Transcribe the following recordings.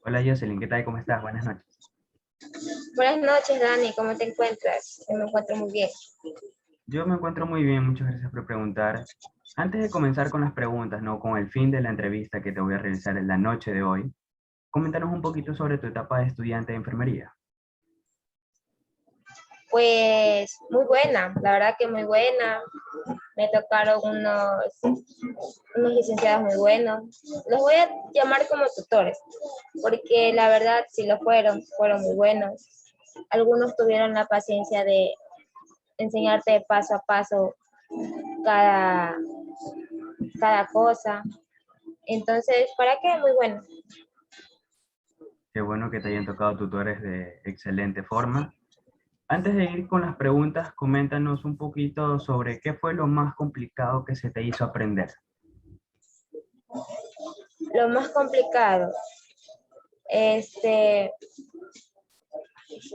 Hola Jocelyn, ¿qué tal? ¿Cómo estás? Buenas noches. Buenas noches, Dani, ¿cómo te encuentras? Yo me encuentro muy bien. Yo me encuentro muy bien, muchas gracias por preguntar. Antes de comenzar con las preguntas, ¿no? Con el fin de la entrevista que te voy a realizar en la noche de hoy, coméntanos un poquito sobre tu etapa de estudiante de enfermería. Pues muy buena, la verdad que muy buena. Me tocaron unos licenciados muy buenos. Los voy a llamar como tutores, porque la verdad sí lo fueron muy buenos. Algunos tuvieron la paciencia de enseñarte paso a paso cada, cada cosa. Entonces, ¿para qué? Muy bueno. Qué bueno que te hayan tocado tutores de excelente forma. Antes de ir con las preguntas, coméntanos un poquito sobre qué fue lo más complicado que se te hizo aprender. Lo más complicado, este,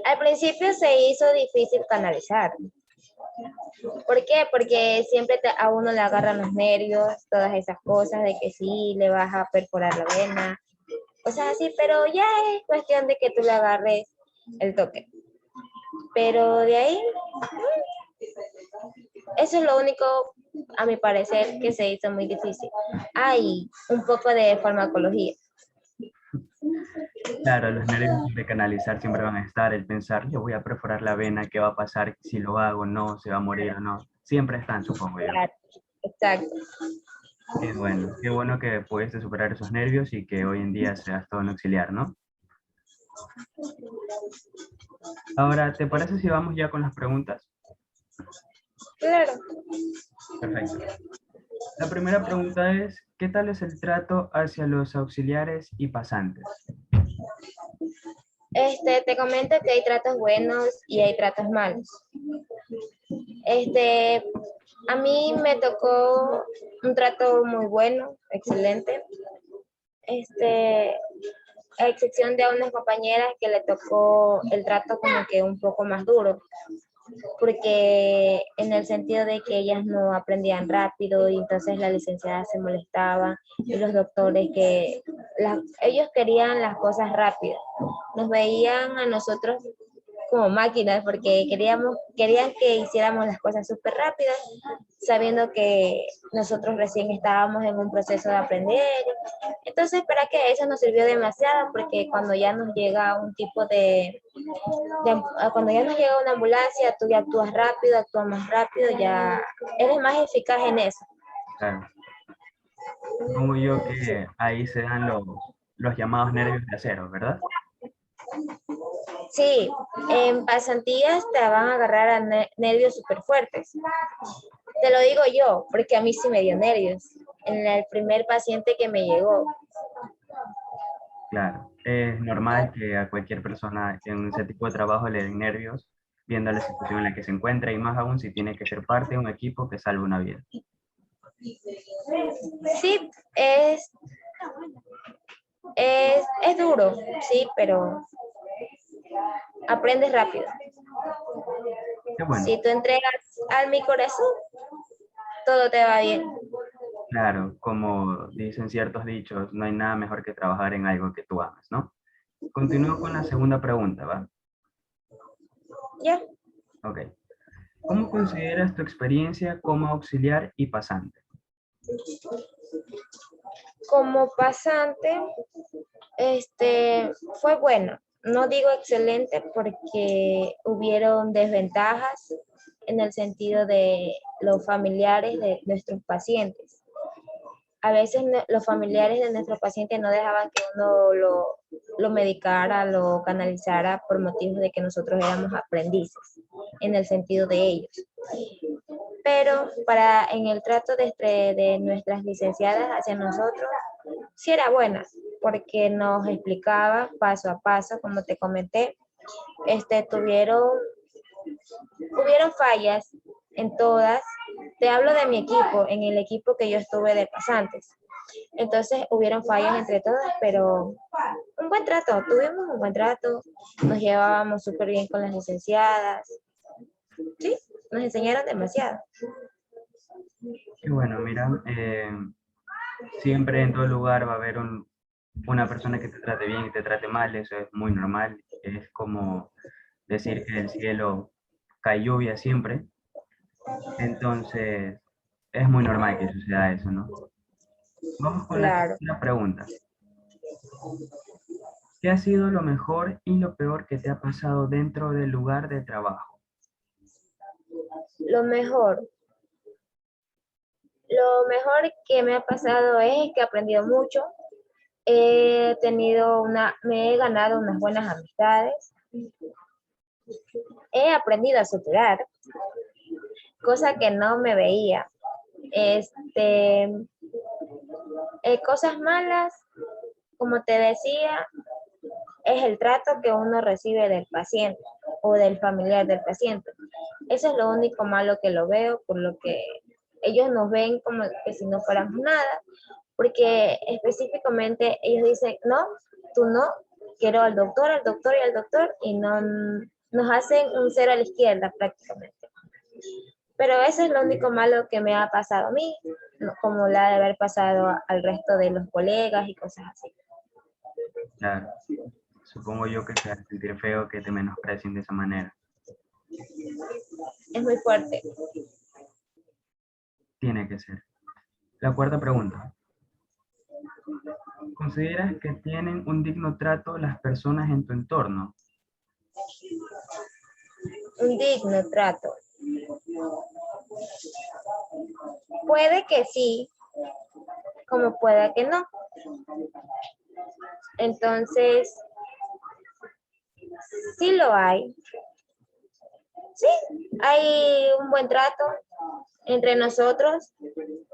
al principio se hizo difícil canalizar. ¿Por qué? Porque siempre a uno le agarran los nervios, todas esas cosas de que sí, le vas a perforar la vena, cosas así, pero ya es cuestión de que tú le agarres el toque. Pero de ahí, eso es lo único, a mi parecer, que se hizo muy difícil. Hay un poco de farmacología. Claro, los nervios de canalizar siempre van a estar, el pensar, yo voy a perforar la vena, ¿qué va a pasar si lo hago? No, se va a morir o no. Siempre están, supongo yo. Claro, exacto. Qué bueno que pudiste superar esos nervios y que hoy en día seas todo un auxiliar, ¿no? Ahora, ¿te parece si vamos ya con las preguntas? Claro. Perfecto. La primera pregunta es, ¿qué tal es el trato hacia los auxiliares y pasantes? Te comento que hay tratos buenos y hay tratos malos. Este, a mí me tocó un trato muy bueno, excelente. A excepción de unas compañeras que le tocó el trato como que un poco más duro, porque en el sentido de que ellas no aprendían rápido y entonces la licenciada se molestaba y los doctores que ellos querían las cosas rápidas. Nos veían a nosotros como máquinas porque querían que hiciéramos las cosas súper rápidas, sabiendo que nosotros recién estábamos en un proceso de aprender. Entonces, para que eso nos sirvió demasiado porque cuando ya nos llega un tipo cuando ya nos llega una ambulancia, tú ya actúas más rápido, ya eres más eficaz en eso. Claro, supongo yo que ahí se dan los llamados nervios de acero, ¿verdad? Sí, en pasantías te van a agarrar a nervios súper fuertes. Te lo digo yo, porque a mí sí me dio nervios. En el primer paciente que me llegó. Claro, es normal que a cualquier persona en ese tipo de trabajo le den nervios viendo la situación en la que se encuentra y más aún si tiene que ser parte de un equipo que salve una vida. Sí, es duro, sí, pero aprendes rápido. Qué bueno. Si tú entregas al mi corazón, todo te va bien. Claro, como dicen ciertos dichos, no hay nada mejor que trabajar en algo que tú amas, ¿no? Continúo con la segunda pregunta, ¿va? ¿Ya? Ok. ¿Cómo consideras tu experiencia como auxiliar y pasante? Como pasante, fue bueno. No digo excelente porque hubieron desventajas en el sentido de los familiares de nuestros pacientes. A veces los familiares de nuestros pacientes no dejaban que uno lo medicara, lo canalizara por motivos de que nosotros éramos aprendices, en el sentido de ellos. Pero en el trato de nuestras licenciadas hacia nosotros, sí era buena, porque nos explicaba paso a paso, como te comenté, hubieron fallas en todas. Te hablo de mi equipo, en el equipo que yo estuve de pasantes. Entonces hubieron fallas entre todas, pero un buen trato, tuvimos un buen trato, nos llevábamos súper bien con las licenciadas, sí, nos enseñaron demasiado. Y bueno, mira, siempre en todo lugar va a haber una persona que te trate bien y te trate mal, eso es muy normal. Es como decir que del cielo cae lluvia siempre. Entonces, es muy normal que suceda eso, ¿no? Vamos con la Claro. tercera pregunta. ¿Qué ha sido lo mejor y lo peor que te ha pasado dentro del lugar de trabajo? Lo mejor, lo mejor que me ha pasado es que he aprendido mucho. Me he ganado unas buenas amistades. He aprendido a superar, cosa que no me veía. Este, Cosas malas, como te decía, es el trato que uno recibe del paciente o del familiar del paciente. Eso es lo único malo que lo veo, por lo que ellos nos ven como que si no fuéramos nada, porque específicamente ellos dicen, no, tú no, quiero al doctor y al doctor, y no nos hacen un cero a la izquierda prácticamente. Pero eso es lo único malo que me ha pasado a mí, como la de haber pasado al resto de los colegas y cosas así. Claro, supongo yo que te hace sentir feo que te menosprecien de esa manera. Es muy fuerte. Tiene que ser. La cuarta pregunta. ¿Consideras que tienen un digno trato las personas en tu entorno? Un digno trato. Puede que sí, como pueda que no. Entonces, sí lo hay. Sí, hay un buen trato entre nosotros,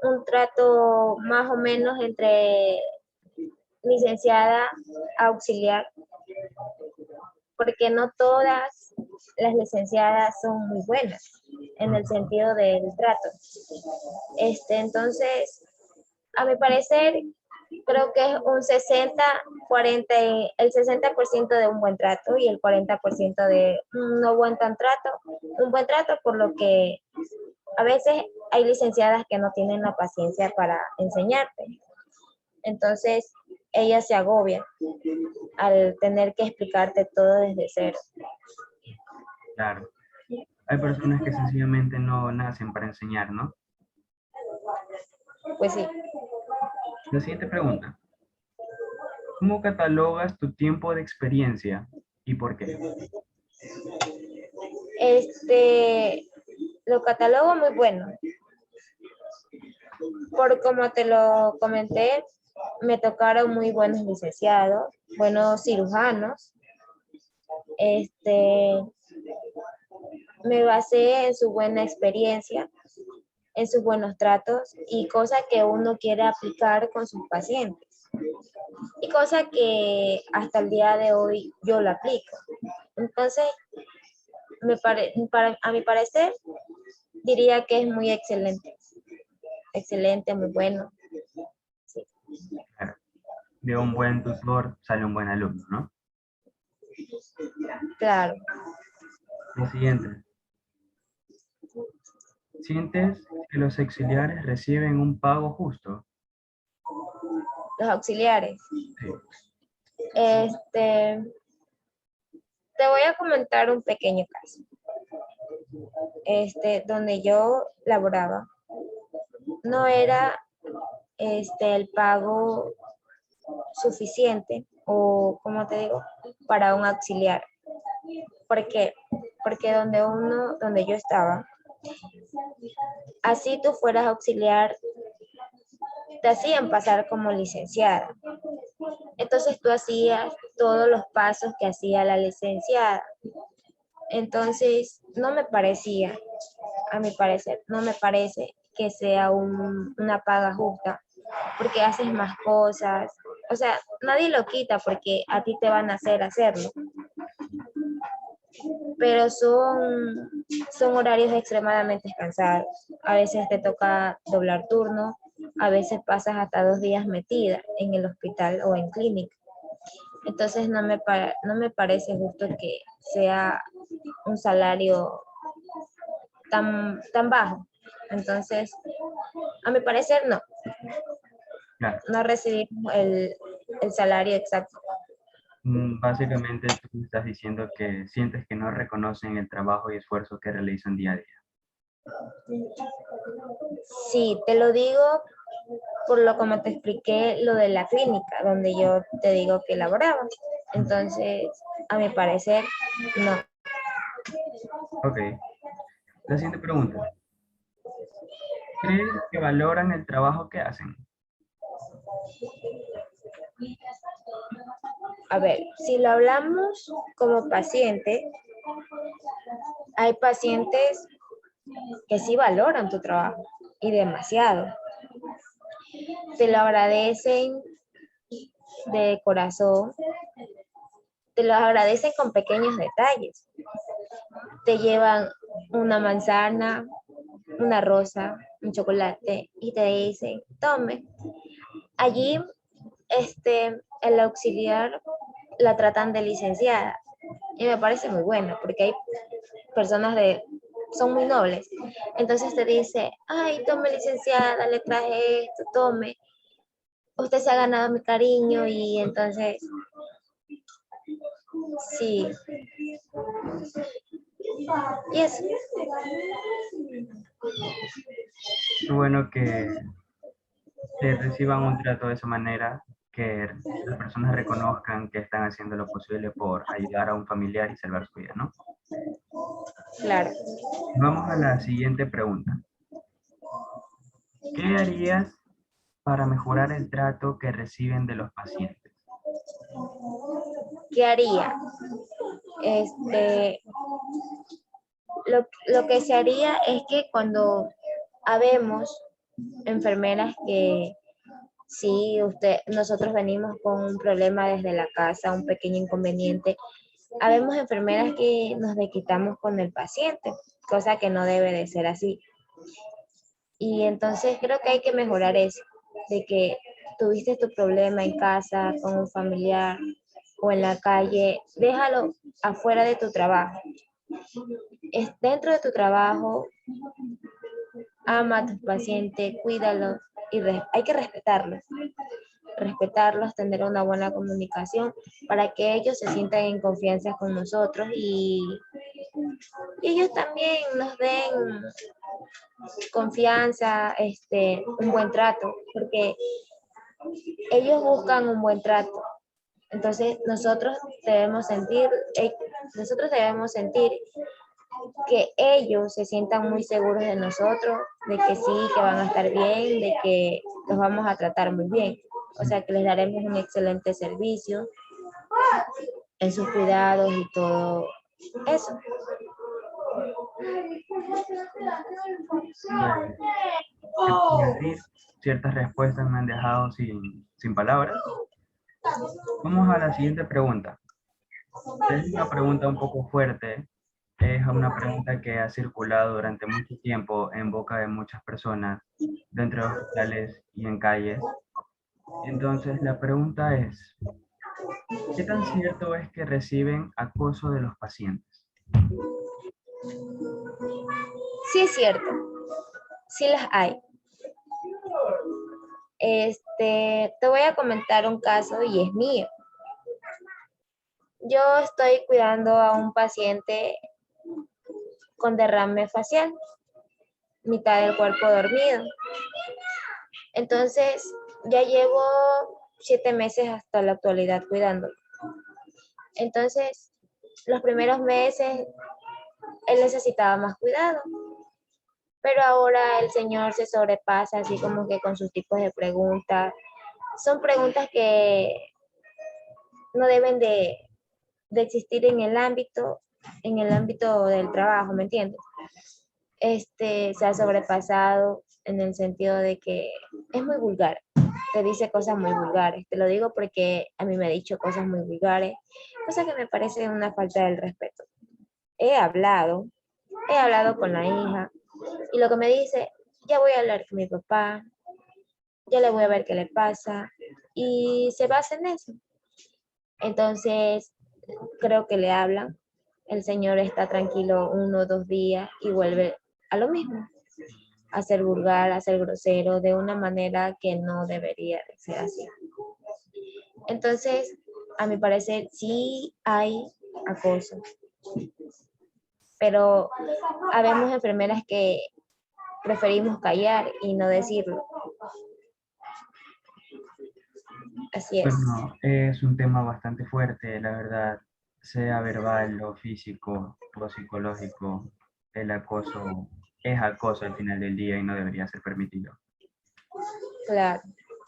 un trato más o menos entre licenciada a auxiliar, porque no todas las licenciadas son muy buenas en el Ujú. sentido del trato. Entonces, a mi parecer, creo que es un 60, 40, el 60% de un buen trato y el 40% de un no buen tan trato, un buen trato, por lo que a veces hay licenciadas que no tienen la paciencia para enseñarte. Entonces, ellas se agobian al tener que explicarte todo desde cero. Claro. Hay personas que sencillamente no nacen para enseñar, ¿no? Pues sí. La siguiente pregunta. ¿Cómo catalogas tu tiempo de experiencia y por qué? Lo catalogo muy bueno. Por como te lo comenté, me tocaron muy buenos licenciados, buenos cirujanos. Este, Me basé en su buena experiencia, en sus buenos tratos y cosas que uno quiere aplicar con sus pacientes. Y cosas que hasta el día de hoy yo la aplico. Entonces, a mi parecer, diría que es muy excelente. Excelente, muy bueno. Sí, Claro. De un buen tutor sale un buen alumno, ¿no? claro. La siguiente. ¿Sientes que los auxiliares reciben un pago justo? Los auxiliares. Sí. Este, Te voy a comentar un pequeño caso. Donde yo laboraba, no era el pago suficiente o, como te digo, para un auxiliar. ¿Por qué? Porque donde yo estaba, así tú fueras auxiliar, te hacían pasar como licenciada. Entonces tú hacías todos los pasos que hacía la licenciada. Entonces no me parecía, a mi parecer, no me parece que sea una paga justa, porque haces más cosas. O sea, nadie lo quita porque a ti te van a hacer hacerlo, pero son horarios extremadamente cansados. A veces te toca doblar turno, a veces pasas hasta 2 días metida en el hospital o en clínica. Entonces no me parece justo que sea un salario tan bajo. Entonces, a mi parecer no, Claro. no recibimos el salario exacto. Básicamente tú me estás diciendo que sientes que no reconocen el trabajo y esfuerzo que realizan día a día. Sí, te lo digo por lo como te expliqué lo de la clínica, donde yo te digo que laboraba. Entonces, a mi parecer, no. Ok. La siguiente pregunta. ¿Crees que valoran el trabajo que hacen? A ver, si lo hablamos como paciente, hay pacientes que sí valoran tu trabajo y demasiado. Te lo agradecen de corazón, te lo agradecen con pequeños detalles. Te llevan una manzana, una rosa, un chocolate y te dicen, tome. Allí, el auxiliar la tratan de licenciada y me parece muy bueno porque hay personas son muy nobles. Entonces te dice, ay, tome licenciada, le traje esto, tome. Usted se ha ganado mi cariño y entonces, sí. Y eso. Qué bueno que reciban un trato de esa manera, que las personas reconozcan que están haciendo lo posible por ayudar a un familiar y salvar su vida, ¿no? Claro. Vamos a la siguiente pregunta. ¿Qué harías para mejorar el trato que reciben de los pacientes? ¿Qué haría? Lo que se haría es que cuando habemos enfermeras que sí, nosotros venimos con un problema desde la casa, un pequeño inconveniente, habemos enfermeras que nos desquitamos con el paciente, cosa que no debe de ser así. Y entonces creo que hay que mejorar eso, de que tuviste tu problema en casa, con un familiar o en la calle, déjalo afuera de tu trabajo. Es dentro de tu trabajo, ama a tu paciente, cuídalo y hay que respetarlos, tener una buena comunicación para que ellos se sientan en confianza con nosotros y ellos también nos den confianza, un buen trato, porque ellos buscan un buen trato. Entonces nosotros debemos sentir que ellos se sientan muy seguros de nosotros, de que sí, que van a estar bien, de que los vamos a tratar muy bien. O sea, que les daremos un excelente servicio en sus cuidados y todo eso. Pues, ¿qué puedo decir? Ciertas respuestas me han dejado sin palabras. Vamos a la siguiente pregunta. Es una pregunta un poco fuerte. Es una pregunta que ha circulado durante mucho tiempo en boca de muchas personas dentro de hospitales y en calles. Entonces, la pregunta es, ¿qué tan cierto es que reciben acoso de los pacientes? Sí es cierto, sí las hay. Te voy a comentar un caso y es mío. Yo estoy cuidando a un paciente con derrame facial, mitad del cuerpo dormido. Entonces, ya llevo 7 meses hasta la actualidad cuidándolo. Entonces, los primeros meses él necesitaba más cuidado, pero ahora el señor se sobrepasa así como que con sus tipos de preguntas. Son preguntas que no deben de existir en el ámbito del trabajo, ¿me entiendes? Se ha sobrepasado en el sentido de que es muy vulgar, te dice cosas muy vulgares. Te lo digo porque a mí me ha dicho cosas muy vulgares, cosas que me parecen una falta del respeto. He hablado con la hija y lo que me dice, ya voy a hablar con mi papá, ya le voy a ver qué le pasa y se basa en eso. Entonces, creo que le hablan, el señor está tranquilo 1 o 2 días y vuelve a lo mismo, a ser vulgar, a ser grosero, de una manera que no debería de ser así. Entonces, a mi parecer, sí hay acoso, pero habemos enfermeras que preferimos callar y no decirlo. Así es. Bueno, es un tema bastante fuerte, la verdad, sea verbal o físico o psicológico, el acoso es acoso al final del día y no debería ser permitido. Claro.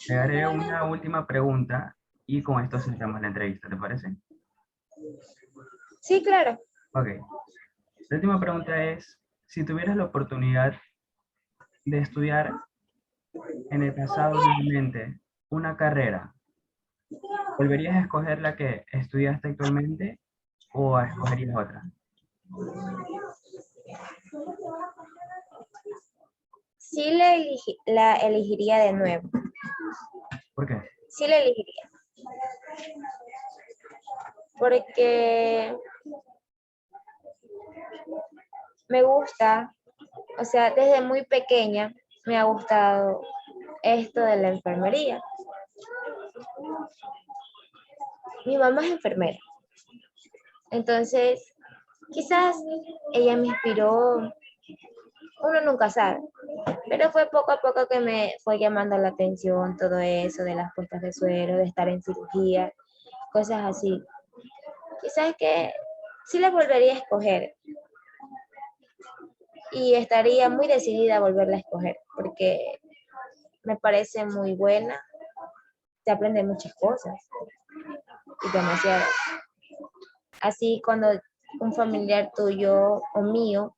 Te haré una última pregunta y con esto cerramos la entrevista, ¿te parece? Sí, claro. Ok. La última pregunta es, si tuvieras la oportunidad de estudiar en el pasado nuevamente una carrera, ¿volverías a escoger la que estudiaste actualmente o escogerías otra? Sí la elegiría de nuevo. ¿Por qué? Sí la elegiría. Porque me gusta, o sea, desde muy pequeña me ha gustado esto de la enfermería. Mi mamá es enfermera, entonces quizás ella me inspiró, uno nunca sabe, pero fue poco a poco que me fue llamando la atención todo eso de las puestas de suero, de estar en cirugía, cosas así. Quizás que sí la volvería a escoger y estaría muy decidida a volverla a escoger porque me parece muy buena, te aprende muchas cosas y demasiadas. Así cuando un familiar tuyo o mío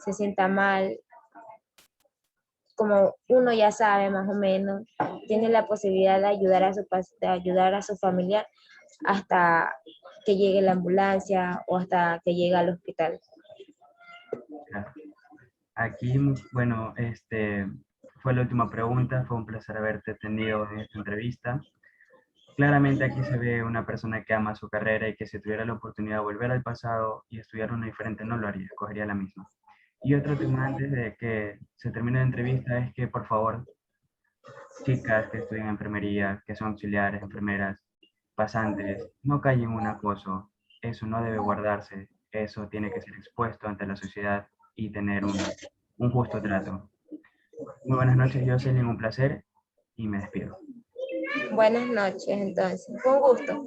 se sienta mal, como uno ya sabe más o menos, tiene la posibilidad de ayudar de ayudar a su familiar hasta que llegue la ambulancia o hasta que llegue al hospital. Mira, aquí, bueno, fue la última pregunta. Fue un placer haberte tenido en esta entrevista. Claramente aquí se ve una persona que ama su carrera y que si tuviera la oportunidad de volver al pasado y estudiar una diferente no lo haría, escogería la misma. Y otro tema antes de que se termine la entrevista es que por favor, chicas que estudian enfermería, que son auxiliares, enfermeras, pasantes, no callen un acoso. Eso no debe guardarse, eso tiene que ser expuesto ante la sociedad y tener un justo trato. Muy buenas noches, Jocelyn, un placer y me despido. Buenas noches, entonces. Con gusto.